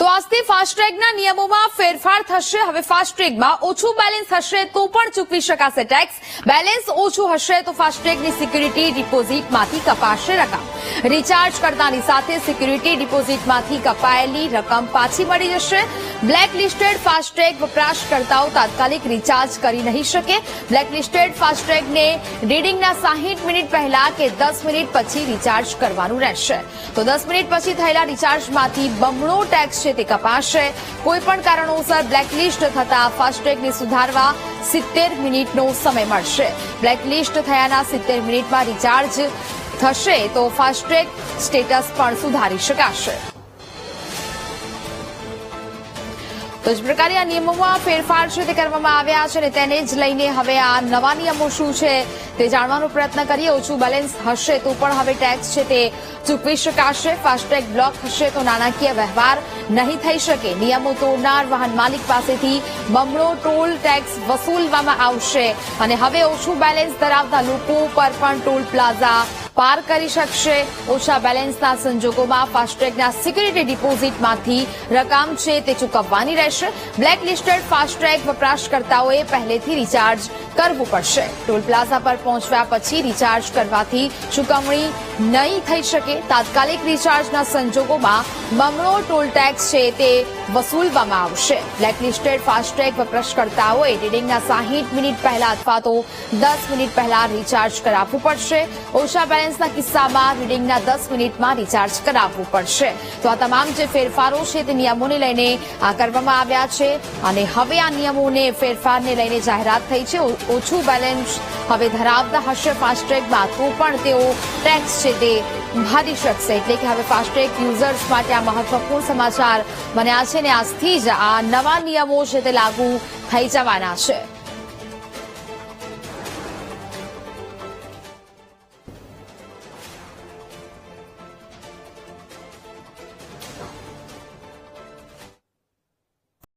તો આજથી ફાસ્ટ્રેગના નિયમોમાં ફેરફાર થશે। હવે ફાસ્ટ્રેગમાં ઓછું બેલેન્સ હશે તો પણ ચૂકવી શકાશે ટેક્સ। બેલેન્સ ઓછું હશે તો ફાસ્ટ્રેગની સિક્યુરિટી ડિપોઝિટમાંથી કપાશે રકમ। રિચાર્જ કરતાની સાથે સિક્યુરિટી ડિપોઝિટમાંથી કપાયેલી રકમ પાછી મળી જશે। બ્લેકલિસ્ટેડ ફાસ્ટ્રેગ વપરાશકર્તાઓ તાત્કાલિક રિચાર્જ કરી નહીં શકે। બ્લેકલિસ્ટેડ ફાસ્ટ્રેગને રીડિંગના 60 મિનિટ પહેલા કે 10 મિનિટ પછી રિચાર્જ કરવાનું રહેશે। તો 10 મિનિટ પછી થયેલા રિચાર્જમાંથી બમણો ટેક્સ છે તે કપાશે। કોઈપણ કારણોસર બ્લેકલિસ્ટ થતા ફાસ્ટ્રેગને સુધારવા 70 મિનિટનો સમય મળશે। બ્લેકલિસ્ટ થયાના 70 મિનિટમાં રિચાર્જ થશે તો ફાસ્ટ્રેગ સ્ટેટસ પણ સુધારી શકાશે। તો જ પ્રકારે આ નિયમોમાં ફેરફાર છે તે કરવામાં આવ્યા છે અને તેને જ લઈને હવે આ નવા નિયમો શું છે તે જાણવાનો પ્રયત્ન કરીએ। ઓછું બેલેન્સ હશે તો પણ હવે ટેક્સ છે તે ચૂકવી શકાશે। ફાસ્ટ્રેગ બ્લોક હશે તો નાણાકીય વ્યવહાર નહીં થઈ શકે। નિયમો તોડનાર વાહન માલિક પાસેથી બમણો ટોલ ટેક્સ વસૂલવામાં આવશે અને હવે ઓછું બેલેન્સ ધરાવતા લોકો પર પણ ટોલ પ્લાઝા પાર કરી શકશે। ઓછા બેલેન્સના સંજોગોમાં ફાસ્ટ્રેગના સિક્યુરિટી ડિપોઝિટમાંથી રકમ છે તે ચૂકવવાની રહેશે। બ્લેકલિસ્ટેડ ફાસ્ટ્રેગ વપરાશકર્તાઓએ પહેલેથી રિચાર્જ કરવું પડશે। ટોલ પ્લાઝા પર પહોંચ્યા પછી રિચાર્જ કરવાથી ચૂકવણી નહીં થઈ શકે। તાત્કાલિક રિચાર્જના સંજોગોમાં બમણો ટોલ ટેક્સ છે તે વસૂલવામાં આવશે। બ્લેકલિસ્ટેડ ફાસ્ટ્રેગ વપરાશકર્તાઓએ રીડિંગના 60 મિનિટ પહેલા અથવા તો 10 મિનિટ પહેલા રિચાર્જ કરાવવું પડશે। ઓછા બેલેન્સના કિસ્સામાં રીડિંગના 10 મિનિટમાં રિચાર્જ કરાવવું પડશે। તો આ તમામ જે ફેરફારો છે તે નિયમોને લઈને કરવામાં આવ્યા છે અને હવે આ નિયમોને ફેરફારને લઈને જાહેરાત થઈ છે। ઓછું બેલેન્સ હવે ધરાવતા હશે ફાસ્ટ્રેગમાં તો પણ તેઓ ટેક્સ છે તે ભરી શકશે। એટલે કે હવે ફાસ્ટ્રેગ યુઝર્સ માટે આ મહત્વપૂર્ણ સમાચાર બન્યા છે અને આજથી જ આ નવા નિયમો છે તે લાગુ થઈ જવાના છે।